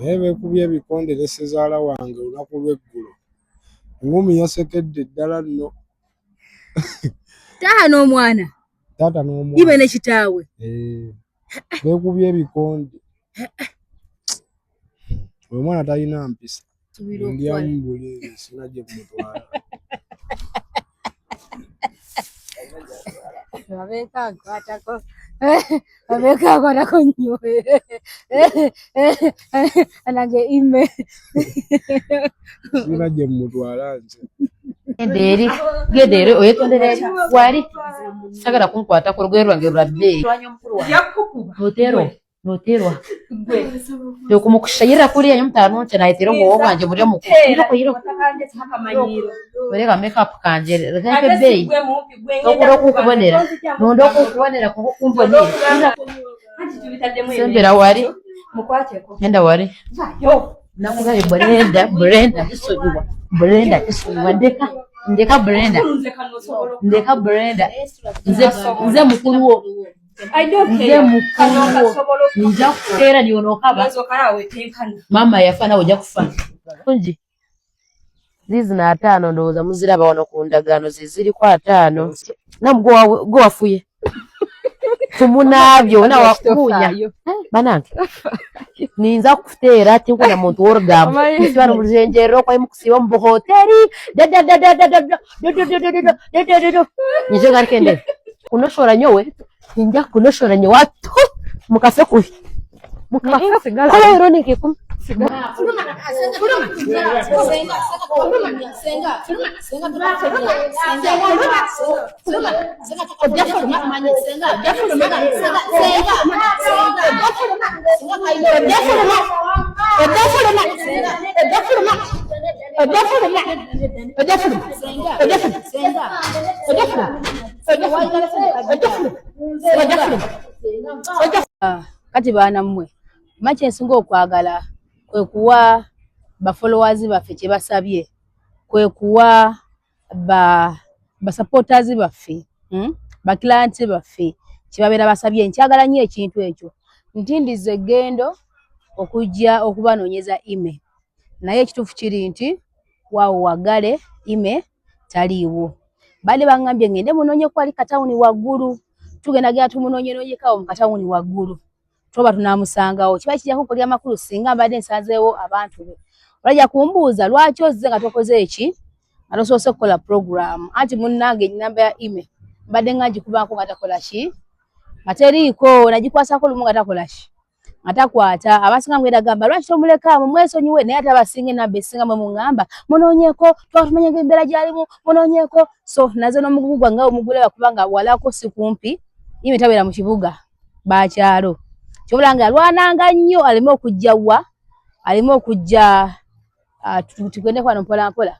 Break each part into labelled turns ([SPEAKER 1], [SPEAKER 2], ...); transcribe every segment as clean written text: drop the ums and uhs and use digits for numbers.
[SPEAKER 1] beekubye ebikonde ne ssezaala wange olunaku lw'eggulo. Engumi yasekedde ddala nno.
[SPEAKER 2] Taata n'omwana?
[SPEAKER 1] Taata n'omwana.
[SPEAKER 2] Ibe ne kitaawe?
[SPEAKER 1] Beekubye ebikonde. Omwana talina mpisa. Ndyamu buleere sina gye mutwala.
[SPEAKER 2] Babeka nkwatako. Babeka nkwatako nnyo. Nange ime.
[SPEAKER 1] Sina gye mutwala nze.
[SPEAKER 3] Gederi oyetondera wali sagala kunkwata ku lugero lwange lwadde. Noterwa. Yo kumukushayira kuri yanyu mutano nche naitero ngo wanje muri mu kuyiro. Bereka makeup kanje reka bei. Okuro kukubonera. Nondo kukubonera kumbonera. Sembera wali. Mukwateko. Nenda wali. Yo. Nakugaye Brenda isojwa. Brenda isojwa ndeka Brenda. Ndeka Brenda. Nze mukuru wo. Nze mukuru wo. Nja kutera nionokaba. Mama yafana ojja kufa. Kunji. Zizi na 5 ndowooza muziraba wano ku ndagaano ziziri kwa 5. Namugwa go wafuye. Tumunabyo na wakunya. Banange. Ninza kuteera ati nkuna muntu w'orugambo. Kisibano mu luzenjero kwa mukusiba mu hoteli. Nje garikende. Kunoshora nyowe. Ninja kunoshora nyowe watu. Mukafe kuhi. Mukafe sigala. Kala ironike kum.
[SPEAKER 2] Kati baana mmwe machi ensinga okwagala kwe kuwa ba followers baffe kye basabye, kwe kuwa ba supporters baffe, ba clients baffe kye babeera basabye. Nkyagala nnyo ekintu ekyo. Ntindize gendo okujja okubanoonyeza email. Naye ekituufu kiri nti waawo wagale email taliiwo. Bali bangambye ngende munoonye kwali katawuni waggulu. Tugenda gya tumunoonyeeko mu katawuni waggulu. Toba tunamusangawo. Kiba kijjako kulya makulu singa mbadde nsanzeewo abantu be. Olajja kumbuuza lwaki ozze nga tokoze eki? Atosoose kukola program. Anti munnange nnamba ya email. Mbadde nga ngikubaako nga takola ki? Nga teriiko, nagikwasako lumu nga takola ki? Nga takwata. Abasinga mwera gamba lwaki tomuleka mumwesonyiwe naye ate abasinga enamba esinga mwe muŋŋamba munoonyeeko twatumanya ng'embeera gy'alimu munoonyeeko. So naze n'omugugu gwange omugule bakubanga walako si kumpi. Ime tabeera mu kibuga bakyalo. Kyobulanga alwananga nnyo aleme okujja wa aleme okujja tugende kwano mpola mpola.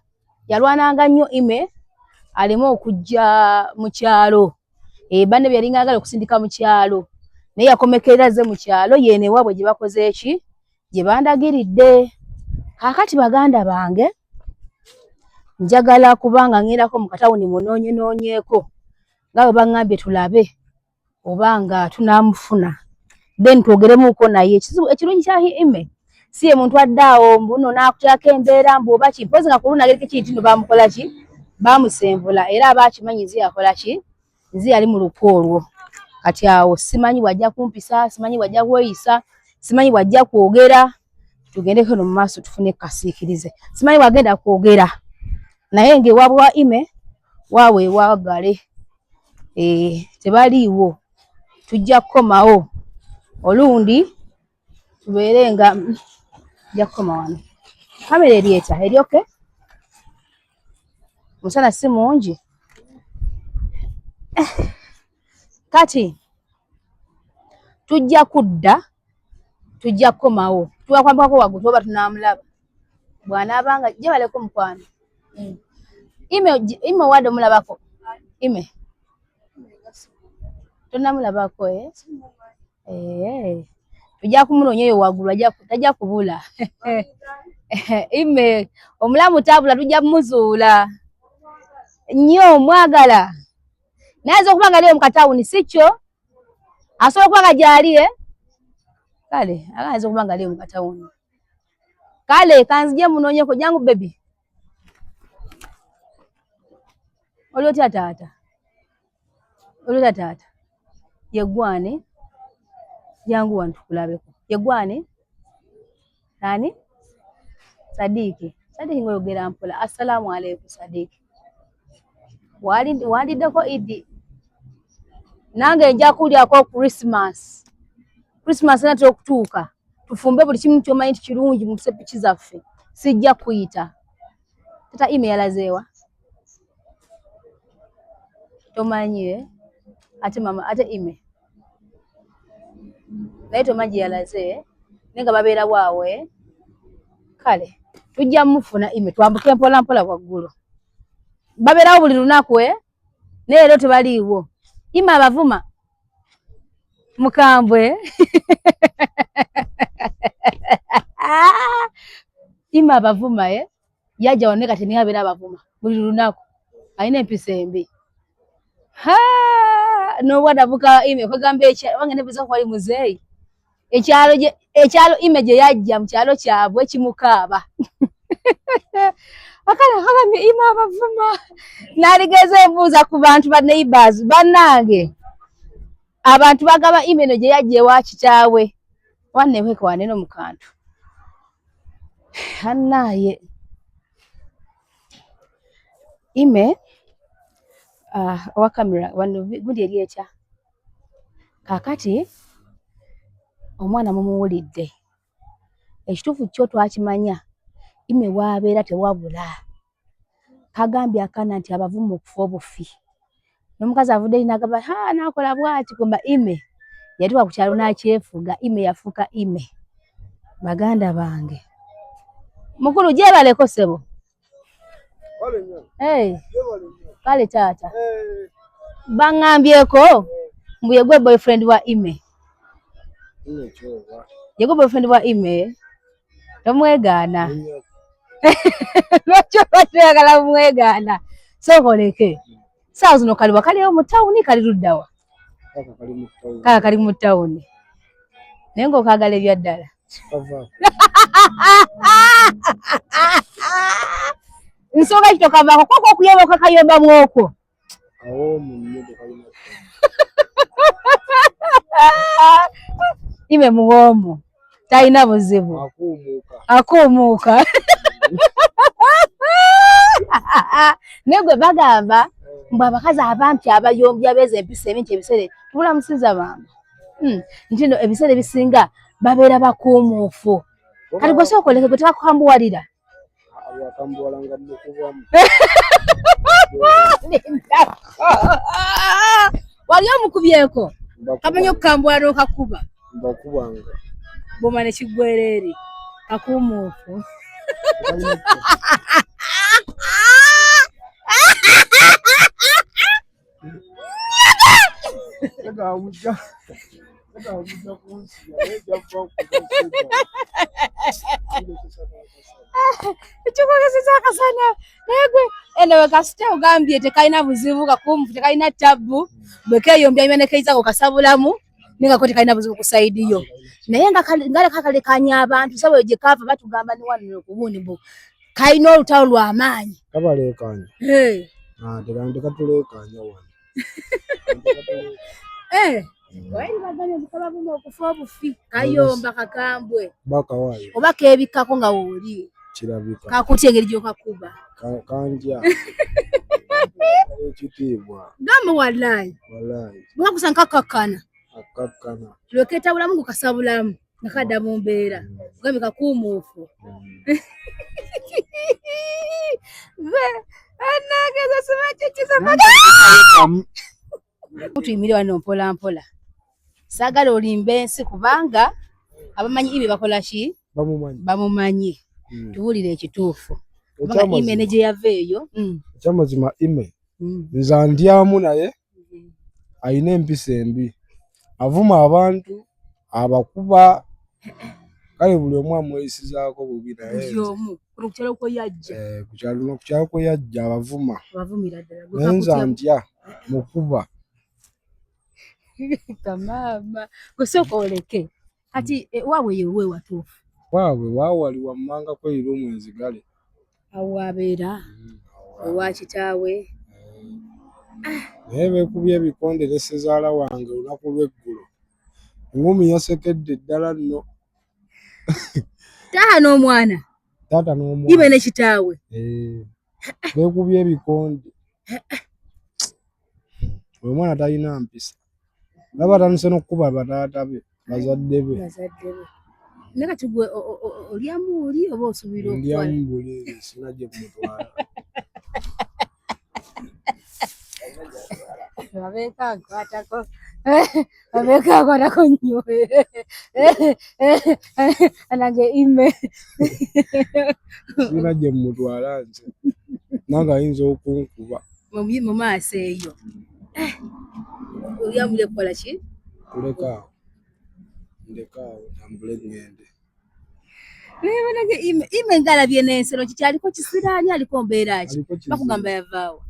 [SPEAKER 2] Yalwananga nnyo ime aleme okujja mu kyalo. Banne byalinga agala okusindika mu kyalo. Naye yakomekerera ze mu kyalo yene wabwe gye bakoze eki gye bandagiridde. Kakati baganda bange njagala kubanga ngirako mu katawuni munoonyeeko nga bwe baŋŋambye tulabe obanga tunamufuna. Then twogeremuuko naye ekirungi kya ime si ye muntu addaawo mbuno n'akutyako embeera mbu oba ki. Mpozi nga ku lunagereko ekintu no baamukola ki? Baamusenvula era abaakimanyi nzi yakola ki? Nzi yali mu luko olwo. Kati awo simanyi wajja kumpisa, simanyi wajja kweyisa, simanyi wajja kwogera. Tugendeko no mu maaso tufune kasiikirize. Simanyi wagenda kwogera. Naye ng'ewaabwe wa ime waawe waagale. Tebaliiwo. Tujja kukomawo. Olundi tubeere nga ja kukoma wano. Kamera erieta eri okay? Musana si mungi. Kati tujja kudda tujja kukomawo. Tuba kwambako waggulu oba tunamulaba. Bw'anaabanga gye baleko mukwano. Ime wadde omulabako. Ime. Tonamulabako tujja kumunoonya eyo waggulu tajja kubula. Ime omulamu tabula tujja kumuzuula. Nnyo mwagala. Naye okuba nga liyo mu katawuni si kyo. Asobola okuba nga gy'ali kale agaanyiza okuba nga liyo mu katawuni. Kale kanzije munonyeko jangu baby. Olota tata. Olota tata. Yegwane. Jangu wantu kulabeko. Yegwane. Nani? Sadiki. Sadiki ngoyogera mpola. Assalamu alaykum Sadiki. Wali dako idi. Nange nja kulya ko Christmas. Christmas natyo okutuuka. Tufumbe buli kimu kyomanyi kirungi mu sepichi zaffe. Sijja kuyita. Tata email azewa. Tomanyi ate mama ate email. Naye tomanyi yalaze nenga babeera bwawe. Kale tujja mufuna email twambuke mpola mpola waggulu. Babeerawo buli lunaku naye lero tebaliiwo. Ima abavuma mukambwe. Ima abavuma yajja oneka teni abeera abavuma buli lunaku alina empisa embi. No wada buka ime kwegamba wange nebiza kwali muzeyi ekyalo ime gye yajja mu kyalo kyabwe kimukaaba. Akala ima abavuma naligeze ebuuza ku bantu ba neighbors bannange abantu bagaba ime no gye yajja ewa kitaawe wanne weka waneno mu kantu hannaye ime wa kamera wano gundi erieta kakati omwana mumuwulidde ekituufu kyo twakimanya ime wabeera tewabula kagambye akana nti abavuma okufa obufi n'omukazi avudde n'agamba nakola bwati kumba ime yatuuka ku kyalo n'akyefuga ime yafuuka ime. Baganda bange mukulu gyebaleko sebo kale tata bangambyeko mbu yegwe boyfriend wa ime yegwe boyfriend wa ime tomwegaana lwakyo batwagala mwegaana sokoleke saa zino kaliwa kaliyo mu tawuni kali luddawa kaka kali mu tawuni naye ng'okaagala ebyaddala nsonga kitokavaako kwako okuyomba okakayomba mwoko ime muwombo talina buzibu akuumuuka. Negwe bagamba mbu abakazi abampi abayombya beeza empisa ebinti ebisere tubulamusiza bamba nti no ebisere bisinga babeera bakuumuufu. Kati gwe sookoleke gwe tekakukambuwalira
[SPEAKER 1] akambuwalanga mukubamu
[SPEAKER 2] wali omukubyeko kamanya okukambuwala okakuba
[SPEAKER 1] mbakubanga
[SPEAKER 2] boma nekiggwereeri kakuumuufu. Ekyokwegeseza akasana negwe enewe kasita ogambye tekalina buzibu kakuumufu tekalina tabbu bwekeeyombya ime nekeizako kasabulamu nengako tekalina buzibu ku saidi yo naye nga kakalekanya abantu sawe gye kava batugamba ni wano kubuuni mbu kalina olutalo lw'amaanyi
[SPEAKER 1] kabalekanya tebandi katulekanya wano
[SPEAKER 2] waili baganya bukaba buno okufa obufi kayomba kakambwe
[SPEAKER 1] bakawayo
[SPEAKER 2] oba keebikako nga wooli
[SPEAKER 1] kirabika
[SPEAKER 2] kakutya engeri gy'okakuba
[SPEAKER 1] kandya ekitiibwa
[SPEAKER 2] gamba wallahi bwakusanga kakkakkana lwekeetabulamu ngukasabulamu nga kadda mu mbeera gambe kakuumuufu. Anageza simakikiza tuyimire wano mpola mpola saagala olimba ensi kubanga abamanyi ibe bakola ki bamumanyi tuwulire ekituufu kubanga ime ne gye yava eyo
[SPEAKER 1] ekyamazima ime nza ndyamu naye ayina empisa embi avuma abantu abakuba kale buli omu amweyisizaako bubi naye
[SPEAKER 2] kukyalo kwe yajja
[SPEAKER 1] kukyalo kwe yajja abavuma
[SPEAKER 2] abavumira ddala
[SPEAKER 1] naye nza ndya mukuba
[SPEAKER 2] kamama kusooka oleke kati wawe yewe watuufu
[SPEAKER 1] waabwe waawali wammanga kweyirumu enzigale
[SPEAKER 2] awo abeera owa kitaawe
[SPEAKER 1] naye beekubye ebikonde ne ssezaala wange olunaku lw'eggulo engumi yasekedde ddala nno
[SPEAKER 2] taata n'omwana
[SPEAKER 1] taata n'omwana
[SPEAKER 2] ibe ne kitaawe
[SPEAKER 1] beekubye ebikonde omwana talina mpisa laba atandise n'okkuba bataata be bazadde be
[SPEAKER 2] naye kati gwe olyamu oli oba osuubira okutwala
[SPEAKER 1] ndyamu buli sina gye kumutwala
[SPEAKER 2] abeeko akwatako nnyo nange ime
[SPEAKER 1] sina gye mutwala nze nange ayinza okunkuba
[SPEAKER 2] mu maaso eyo olyamule kukola ki
[SPEAKER 1] kulekaawo ndekaawo tambule ŋŋende
[SPEAKER 2] nange ime ngalabye n'ensero kikyaliko kisiraani aliko mbeera ki bakugamba yavaawo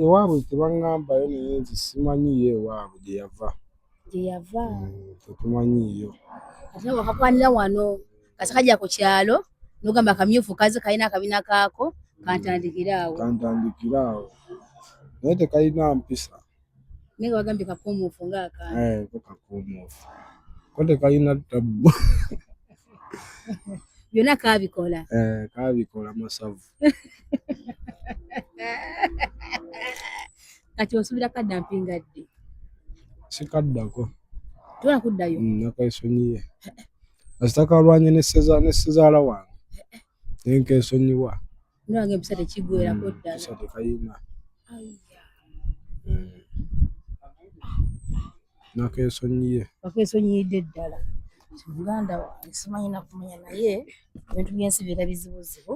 [SPEAKER 1] ewaabwe tebaŋŋambayo naye nze simanyiyo ewaabwe gye yava tetumanyiyo
[SPEAKER 2] ate wakakwanira wano kasi kajja ku kyalo nogamba akamyufu kaze kalina akabina kaako kantandikire awo
[SPEAKER 1] naye tekalina mpisa
[SPEAKER 2] naye wagambye kakuumuufu ng'akantu
[SPEAKER 1] kakuumuufu ko tekalina ttabu
[SPEAKER 2] byonna kaabikola
[SPEAKER 1] masavu
[SPEAKER 2] kati osuubira kadda mpinga ddi
[SPEAKER 1] sikaddako
[SPEAKER 2] tola kuddayo
[SPEAKER 1] nakesonyiye kasita kalwanye ne ssezaala wange naye nkesonyiwa
[SPEAKER 2] nange empisa tekigwerako ddala
[SPEAKER 1] mpisa tekayina nakesonyiye
[SPEAKER 2] wakesonyiyidde ddala muganda wange simanyi nakumanya naye ebintu byensi biira bizibuzibu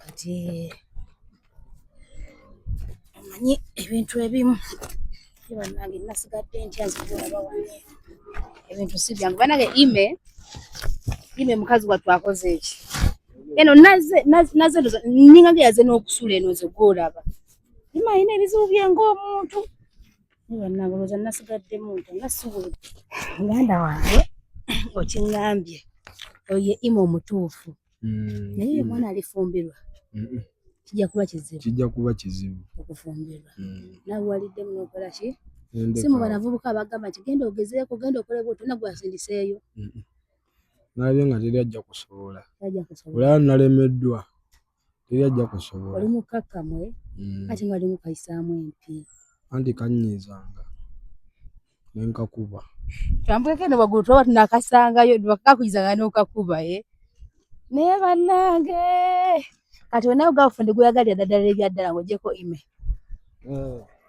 [SPEAKER 2] kati amanyi ebintu ebimu bannange nasigadde ntya nzikulaba wane ebintu si byange banange ime mukazi wattu akoze eki eno naze ninga ge yaze n'okusula eno nze gwolaba ime alina ebizibu byenga omuntu bannange olowooza nasigaddemu nto nasiwulidde muganda wange okiŋŋambye oye ime omutuufu naye ye mwana alifumbirwa kijja kuba kizibu okufumbirwa naawe waliddemu n'okola ki si mu banavubuka abagamba nti genda ogezeeko genda okole bwoti tonna gwasindiseeyo
[SPEAKER 1] nalabye nga teri ajja kusobola olaba nalemeddwa teri ajja kusobola
[SPEAKER 2] oli mukakkamwe ate nga limu kayisaamu empi
[SPEAKER 1] anti kanyiizanga nenkakuba
[SPEAKER 2] twambuleko eno waggulu tulaba tunakasangayo bakakuyizanga n'okakuba naye bannange kati onayo girlfriend gweyagalira ddala ebyaddala ng'ogyeko ime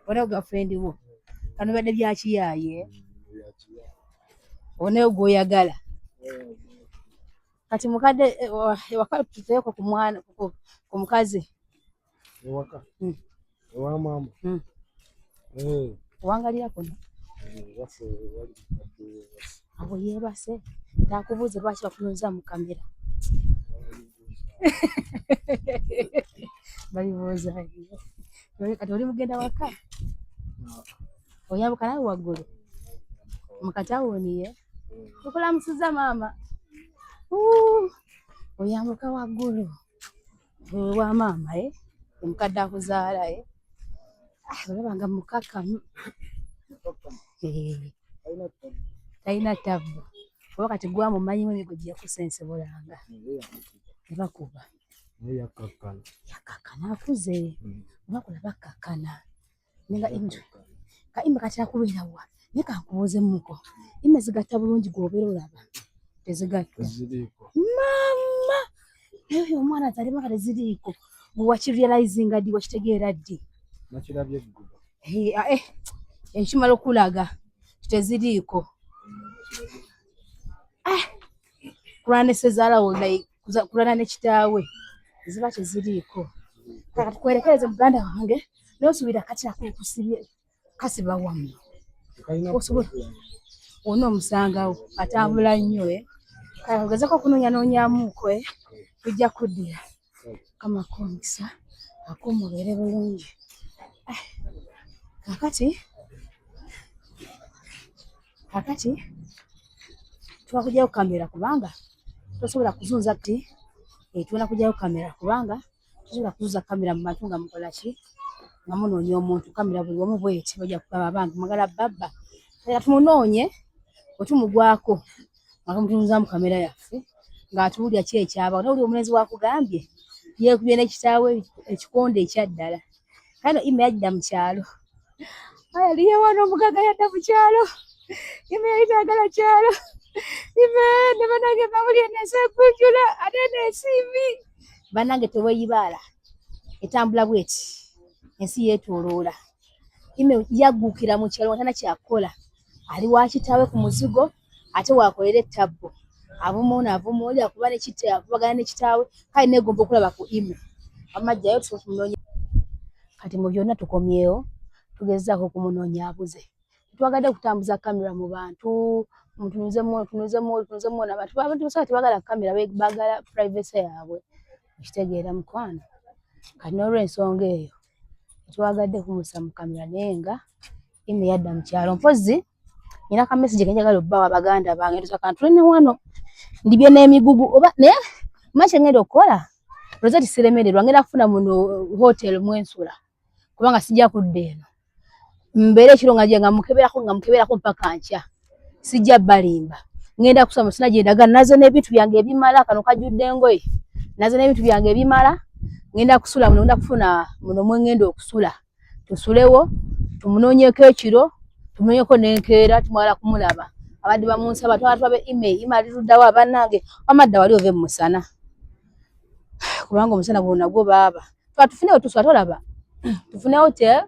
[SPEAKER 2] onayo girlfriend wo kano bidde bya kiyaaye onayo gwoyagala kati mukadde ewaka tuteeko ku mwana ku mukazi
[SPEAKER 1] ewaka ewa maama
[SPEAKER 2] owangalira kuno abo yeebase takubuuze lwaki bakunooza mu kamera balibuuza kati oli mugenda waka oyambuka nawe waggulu mukatawuniye okulamusiza maama oyambuka waggulu wa maama omukadde akuzaala olabanga mukakkamu talina ttabu oba kati gwamumanyimu emigo gye yakusensebulanga ebakuba yakakkana akuze obakulaba akkakkana nenga ime kati akubeera wa naye kankubuuzemuko ime zigatta bulungi gwobeera olaba tezigatta maama naye oyo omwana azalibwa nga teziriiko wakirealizinga ddi wakitegeera ddi ekimala okulaga teziriiko kulwana ne ssezaalawo kulwana ne kitaawe ziba teziriiko kati tukwerekereze muganda wange nosuubira kati akukusibye kasiba wamwe osobola wonna omusangawo atambula nnyo kagezeko okunoonyanoonya tujja kuddira kamako omukisa akumubeere bulungi kakati twakujjayo kamera kubanga tosobola kuzunza kati tuona kujjayo kamera kubanga tosobola kuzunza kamera mu bantu nga mukola ki nga munoonya omuntu kamera buli wamu bweti bajja kugaba abantu magala baba era tumunoonye otumugwako akamutunza mu kamera yaffe ng'atuwulira ki ekyaba n'oli omulenzi wakugambye yeekubye n'ekitaawe ekikonde ekyaddala kano ime yadda mu kyalo aliye wano omugaga yadda mu kyalo ime yali taagala kyalo ime ne banange bamuli eneesekunjula ate neesiimi banange teweeyibaala etambula bweti ensi yeetooloola ime yagguukira mu kyalo watana kyakukola ali wakitaawe ku muzigo ate waakolera ettabbo avumo oli akuba akubagana n'ekitaawe kale neegomba okulaba ku ime amajjayo tumunoonya kati mu byonna tukomyewo tugezaako okumunoonya abuze twagadde kutambuza kamera mu bantu tunuuzemu n'abantu basaba tebagala kamera bagala privacy yaabwe ekitegeera mukwano kati n'olw'ensonga eyo twagadde kumusa mu kamera naye nga ime yadda mu kyalo mpozi nina ka message ke njagala obbawa baganda bange tusaka ntulene wano ndibye n'emigugu oba naye maki ngenda okukola rozati siremererwa ngenda kufuna muno hotel mwensula kubanga sijja kudda eno mbeere ekiro nga mukeberako mpaka nkya sijja balimba ngenda kusoma sina gyendaga nazo n'ebintu byange ebimala kano kajjudde engoye nazo n'ebintu byange ebimala ngenda kusula muno ngenda kufuna muno mwengenda okusula tusulewo tumunoonyeko ekiro tumunoonyeko n'enkeera tumwala kumulaba abadde bamunsaba twatwabe email imali luddawo abannange amadda wali ove mu musana kubanga omusana gwo nagwo baaba twatufunewo tusula tolaba tufune hotel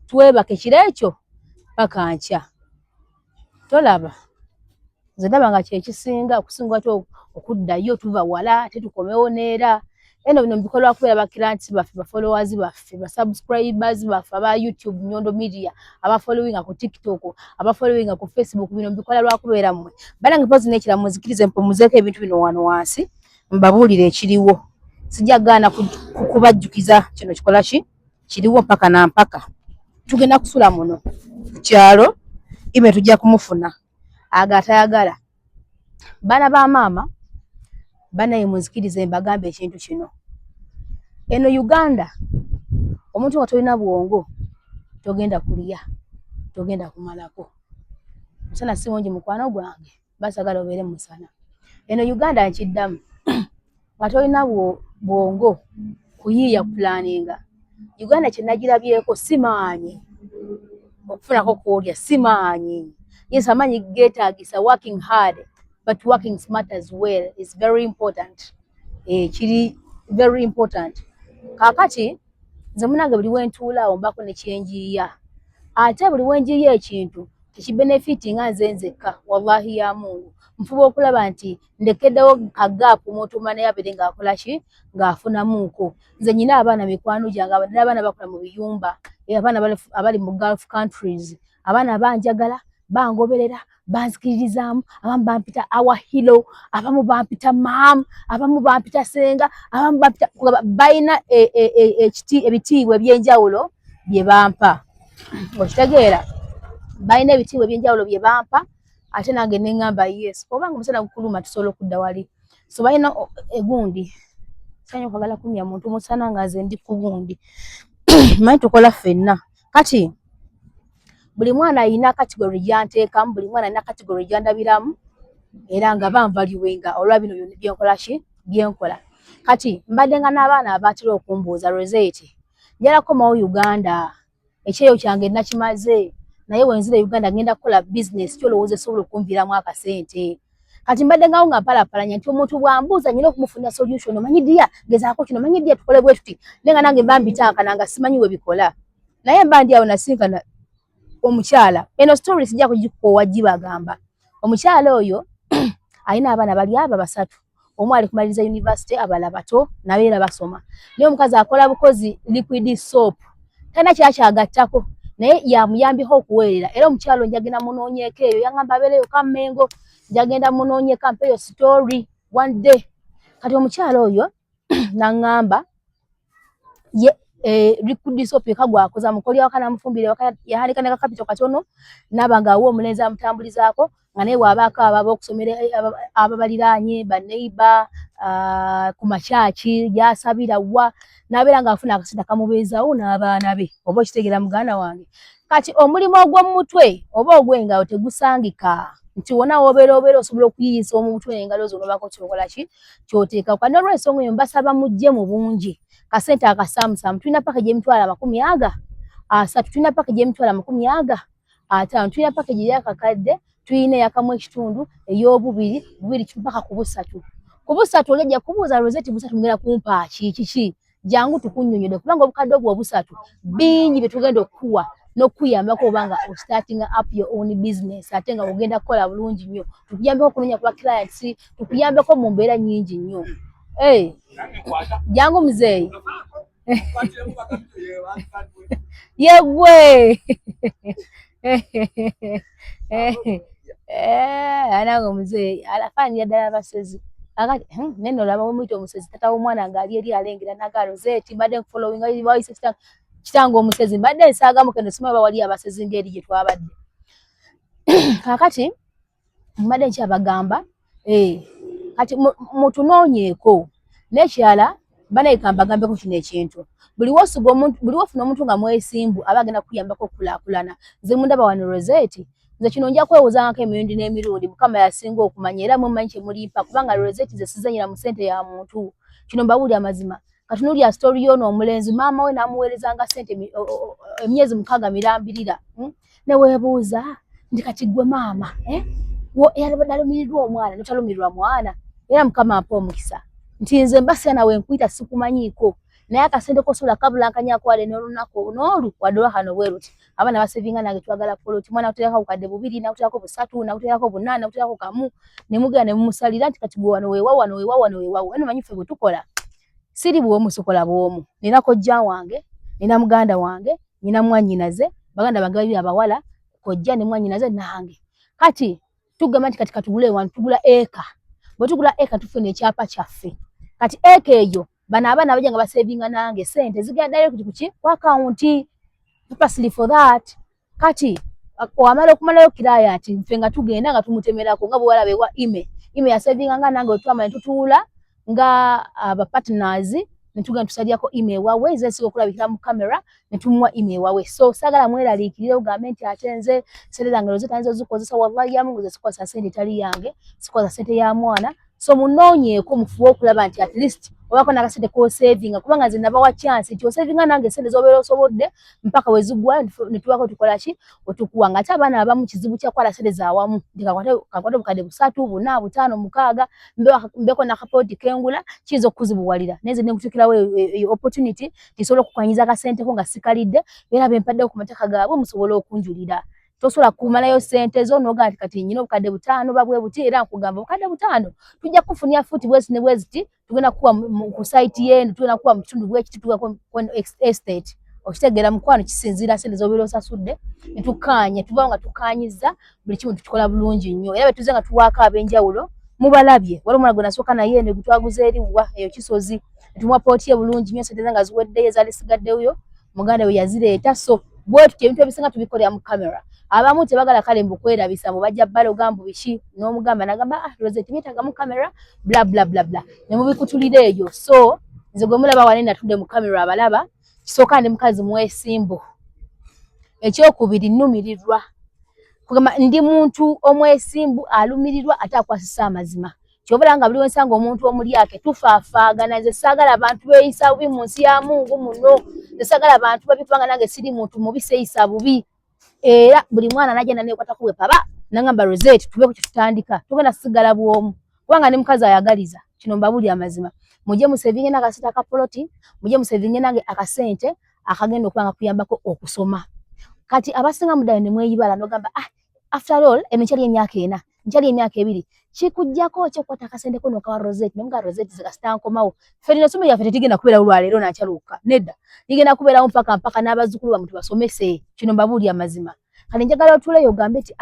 [SPEAKER 2] twebake kiro ekyo paka nkya tolaba nze ndaba nga kyekisinga okusinga ate okuddayo tuva wala ate tukomewo neera eno bino mbikolwa kubeera bakiranti baffe bafollowers baffe basubscribers baffe aba YouTube Nyondo Media abafollowinga ku TikTok abafollowinga ku Facebook bino mbikola lwakubeera mmwe banange pozi n'ekira muzikirize mpumuzeeko ebintu bino wano wansi mbabuulire ekiriwo sijja gaana kubajjukiza kino kikola ki kiriwo mpaka na mpaka tugenda kusula muno kyalo ime tujja kumufuna agatayagala bana ba maama banaye muzikirize mbagambe ekintu kino eno Uganda omuntu nga tolina bwongo togenda kulya togenda kumalako musana si mungi mukwano gwange basagala obeere musana eno Uganda nkiddamu nga tolina bwongo kuyiiya planinga Uganda kyenagirabyeko simaanyi okufunako kwolya simaanyi yes amanyi geetaagisa working hard but working smart as well is very important kiri very important kakati nze munange buli wentuulaawo mbako ne kyenjiiya ate buli wenjiiya ekintu tekibenefiti nga nze nzekka wallahi ya Mungu nfuba okulaba nti ndekeddewo kagaapu mutuma naye abeere ng'akola ki ng'afunamuuko nze nyina abaana mikwano gyange n'abaana bakola mu biyumba abaana abali mu Gulf countries abaana banjagala bangoberera banzikiririzaamu abamu bampita our hero abamu bampita maam abamu bampita senga abamu bampita balina ebitiibwa ebyenjawulo bye bampa okitegeera balina ebitiibwa ebyenjawulo bye bampa ate nange neŋŋamba yes obanga omusana gukuluma tusobola okudda wali so balina egundi sanya okwagala kumya muntu musana nga nze ndi ku gundi manyi tukola ffenna kati buli mwana alina kategori gyanteekamu buli mwana alina kategori gyandabiramu era nga banvaliwenga olwa bino byenkola ki byenkola kati mbadde nga n'abaana abatera okumbuuza Rosette njala komawo Uganda ekyeyo kyange nakimaze naye wenzira Uganda ngenda kukola business kyolowooza esobola okunviiramu akasente kati mbadde ngawo nga mpalapalanya nti omuntu bwambuuza nyina okumufunira solution omanyi ddiya gezaako kino omanyi ddiya tukole bwe tuti naye nga nange mbambitankana nga simanyi we bikola naye mba ndi awo nasinkana omukyala eno story sijja kugikoowa gibagamba omukyala oyo alina abaana bali aba basatu omu ali kumaliriza university abala bato nabeera basoma naye omukazi akola bukozi liquid soap tana kyakyagattako naye yamuyambiko okuweerera era omukyalo njagenda munoonyeeko eyo yaŋŋamba abeereyo kammengo njagenda munoonyeeko ampeeyo story one day kati omukyalo oyo naŋŋamba ye likuddiso pika gwakoza mukoli wakana mufumbire wakana yahalika ne capital katono nabanga wo mulenzi amutambulizaako nga naye wabaako ababa okusomera ababaliranye baneiba ku machachi yasabira wa nabera nga afuna akasita kamubeezaawo n'abaana be oba okitegera muganda wange kati omulimo ogw'omutwe oba ogw'engalo tegusangika nti wona wobeera osobola okuyiisa omutwe engalo zo nobako kyokola ki kyoteeka kandi olw'ensonga eyo mbasaba mujje mu bungi kasente akasamusamu tulina package emitwala 30 tulina package emitwala 50 tulina package ey'akakadde tulina eyakamu ekitundu ey'obubiri mpaka ku busatu olejja kubuuza Rosette busatu mugenda kumpa kiki jangu tukunnyonnyode kubanga obukadde obwo busatu bingi bye tugenda okukuwa n'okuyambako obanga starting up your own business ate nga ogenda kukola bulungi nnyo tukuyambeko okunonya kuba clients tukuyambeko mu mbeera nnyingi nnyo jangu muzeeyi yegwe anange muzeeyi alafaanira ddala abasezi akati neno olaba wemuyita omusezi tata w'omwana ng'ali eri alengera naga Rosette mbadde nkufollowinga wayise kitange omusezi mbadde nsaagamu kendo simanyi wali abasezi ng'eri gye twabadde kakati mbadde nkyabagamba kati mutunoonyeeko n'ekirala banayikambagambeko kino ekintu buli wofuna omuntu nga mwesimbu aba agenda kuyambako okulaakulana nze mundaba wano Rosette nze kino nja kwewozaako emirundi n'emirundi mukama yasinga okumanya era mwemanyi kyemulimpa kubanga Rosette nze sizanyira mu ssente ya muntu kino mbawulira amazima katunulya story y'ono omulenzi maama we n'amuweerezanga ssente emyezi 6 mirambirira ne weebuuza ndi kati gwe maama nalumirirwa omwana notalumirirwa mwana era mukama ampa omukisa nti nze mbasira nawe nkuyita sikumanyiiko naye akasente kosobola kabulankanya akwale n'olunaku n'olu wadde hano bwe ruti abaana basevinga nange twagala poloti mwana kuteekako bukadde 2 nakuteekako 3 nakuteekako 8 nakuteekako 1 ne mugenda ne mumusalira nti kati gwe wano weewawo eno manyi ffe bwe tukola siri bw'omu sokola bw'omu nina kojja wange nina muganda wange nina mwannyinaze baganda bange babiri abawala kojja ne mwannyinaze nange kati tugamba nti kati katugule wano tugula eka bwe tugula eka tufuna ekyapa kyaffe kati eka eyo bano abaana bajja nga basevinga nange sente zigenda direct kuki ku account purposely for that kati wamala okumalayo kiraya ati nfe nga tugenda nga tumutemerako nga bwe walabe wa ime yasevinga nga nange otwama tutuula nga aba partners netugenda tusaliyako ime wawe ezesiga okulabikira mu kamera netumuwa ime wawe so sagala mweraliikirire ogambe nti ate nze sente zange Rosette nzo zikozesa wallahi ya Mungu ze sikozesa sente tali yange sikozesa sente ya mwana so munoonyeeko mufuba okulaba nti at least obako nakasente ko savinga kubanga nze nabawa chance nti osavinga nange sente zobeera osobodde mpaka wezigwa netuwako tukola ki otukuwa nga ate abaana abamu kizibu kyakwala sente zaawamu kakwate bukadde 3 4 5 6 mbeko nakapoti kengula kiyinza okuzibuwalira nenze nekutukirawo opportunity tisobola okukwanyiza akasente ko nga sikalidde era bempaddewo ku mateeka gaabwe musobola okunjulira tosobola kumalayo sente zo noga kati nyina obukadde 5 babwe buti era nkugamba obukadde 5 tujja kufunia futi bwezi ne bwezi tugenda kuwa ku site yenu tugenda kuwa mu kitundu bwekiti tuga ku estate okitegera mukwano kisinzira sente zobeera osasudde netukanya tuba nga tukanyiza buli kimu tukikola bulungi nnyo era betuze nga tuwaako ab'enjawulo mubalabye wali omwana gwe nasooka naye ne gutwaguza eriwa eyo kisozi tumuwa pooti ye bulungi nnyo sente nga ziweddeyo ezaali sigaddeyo muganda we yazireeta so bwetu ebintu ebisinga tubikolera mu kamera abamu tebagala kale mbukwerabisa mubajja bbala ogambu biki n'omugamba nagamba Rosette byetaaga mu kamera bla bla bla bla ne mubikutulira eyo so nze gwe mulaba wali natudde mu kamera abalaba kisooka ndi mukazi mwesimbu ekyokubiri nnumirirwa kugamba ndi muntu omwesimbu alumirirwa ate akwasisa amazima kyobala nga buli wensanga omuntu omulyake tufaafaagana nze saagala abantu beeyisa bubi mu nsi ya Mungu muno nze saagala abantu babi kubanga nange siri muntu mubi seeyisa bubi era buli mwana najja naneekwata kuwe paba nangamba Rosette tubeeko kye tutandika tugenda sigala bwomu kubanga ne mukazi ayagaliza kino mbabuli amazima mujje musevinge n'akasente akapoloti mujje musevinge nange akasente akagenda okubanga kuyambako okusoma kati abasinga mudayo ne mweyibala nogamba after all emekyali emyaka 4 nkyali emyaka 2 kikujjako kyokwata akasente ko nokawa Rosette nomuga Rosette zikastankomawo ffe n'essomo lyaffe tetigenda kubeera olwaleero nakyaluka nedda ligenda kubeerawo mpaka n'abazzukulu bamwe tubasomese kino mbabuulya amazima kale njagala otuuleyo ogambe nti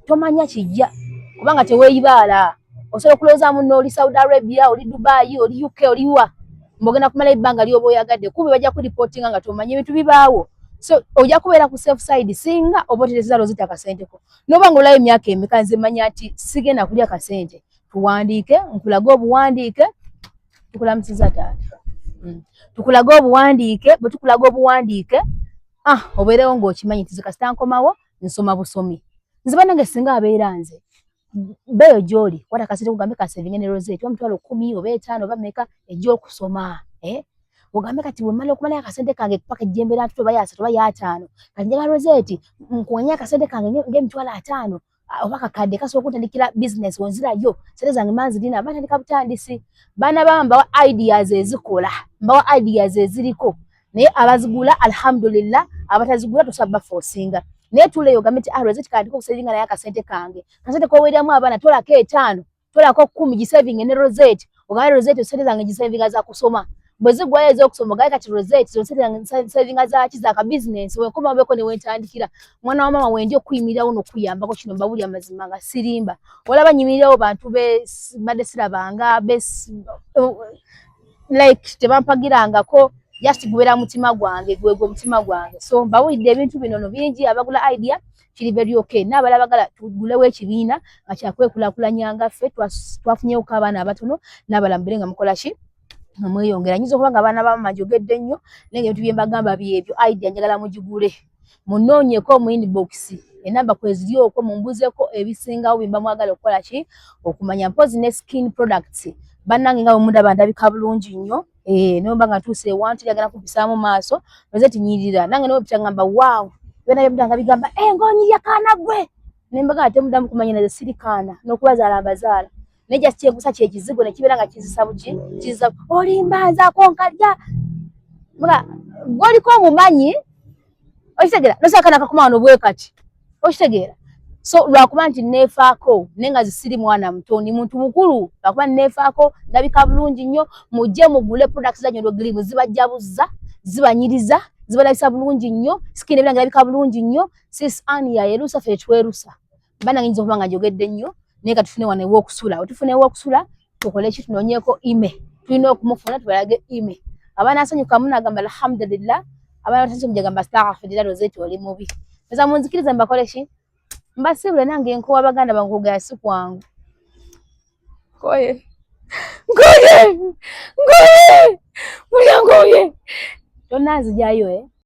[SPEAKER 2] tomanya kijja kubanga teweeyibaala osobola okulowooza muno oli Saudi Arabia oli Dubai oli UK oli wa mbogena kumala ibanga lyo boyagadde kubi bajja ku reporting nga tomanyi bintu bibaawo. So ojja kubeera ku safe side singa obotereza Rosetta akasente ko. Noba ngolayo emyaka emeka nze manya ati sigenda kulya akasente. Tuwandiike, nkulaga obuwandiike, tukulamusiza taata. Tukulaga obuwandiike, bwe tukulaga obuwandiike, obeerewo ng'okimanyi nti kasita nkomawo nsoma busomi. Nze bannange singa abeera nze beeyo gy'oli kwata kasente kugambe kasevinga ne Rosetta omutwalo 10 oba 5 oba meka egy'okusoma. Ogambe kati bwe mmala okumala akasente kange paka ejjembera ntuto oba ya 3 oba ya 5 kati njagala Rosetta nkuwanya akasente kange ng'emitwalo 5 oba kakadde kasobola okutandikira business wonzirayo sente zange manzi dina batandika butandisi. Baana bamba mbawa ideas ezikola, mbawa ideas eziriko naye abazigula alhamdulillah, abatazigula tosaba forcinga. Naye tuleyo ogambe nti Rosetta kati ko kusavinga naye akasente kange, kasente koweeramu abaana tolako 5 tolako 10 gisaving ne Rosetta ogambe Rosetta sente zange gisavinga za kusoma. Bwezigwayo ez'okusoma ogaye kati Rosetta sente savinga za kizaaka business wenkoma beko ne wentandikira mwana wa mama wendi okuyimirirawo n'okuyambako kino mbawulya amazima nga sirimba olaba nyimirirawo bantu badde sirabanga like tebampagirangako just gubeera mutima gwange gwegwe mutima gwange. So mbawulidde ebintu bino bingi abagula idea kiri very okay. N'abala bagala tugulewo ekibiina nga kyakwekulakulanyanga ffe twafunyewo abaana abatono n'abala mbere nga mukola ki mweyongera. Nyiza okuba nga abaana ba mama njogedde nnyo naye ebintu bye mbagamba byebyo idea njagala mugigule munoonyeko mu inbox enamba kweziri okwo mumbuzeeko ebisingawo bimba mwagala okukola ki okumanya mpozi ne skin products bannange nga bwe mundaba ndabika bulungi nnyo nomba nga ntuuse ewantu yagala kumpisaamu maaso Rosetta nyirira nange nobipita ngamba wow byonna byemutanga bigamba ng'onyirya kaana gwe nembaga ate mudamu kumanya naze siri kaana n'okubazaala mbazaala naye just kyenkusa kyekizigo ne kibeera nga kizisa buki kizisa olimbanzaako nkajja mga gwoliko omumanyi okitegeera nosakana kakuma wano bwe kati okitegeera. So lwakuba nti neefaako naye nga zisiri mwana muto ndi muntu mukulu lwakuba neefaako ndabika bulungi nnyo mujje mugule products za Nyondo Green zibajjabuza zibanyiriza zibalabisa bulungi nnyo skin ebiranga ndabika bulungi nnyo sis Ania yerusa ffe twerusa bannange nyiza okuba nga njogedde nnyo naye ka tufune wano ew'okusula otufune ew'okusula tukole ki tunoonyeeko tulina okumufuna tubalage abaana asanyuka munagamba alhamdulillah abaana batasanyuka mujagamba astaghfirullah Rosetta oli mubi eza munzikirize mbakole ki mbasibule nange nkowa baganda bankugaya si kwangu ngoye mulyangoye tonnanzijayo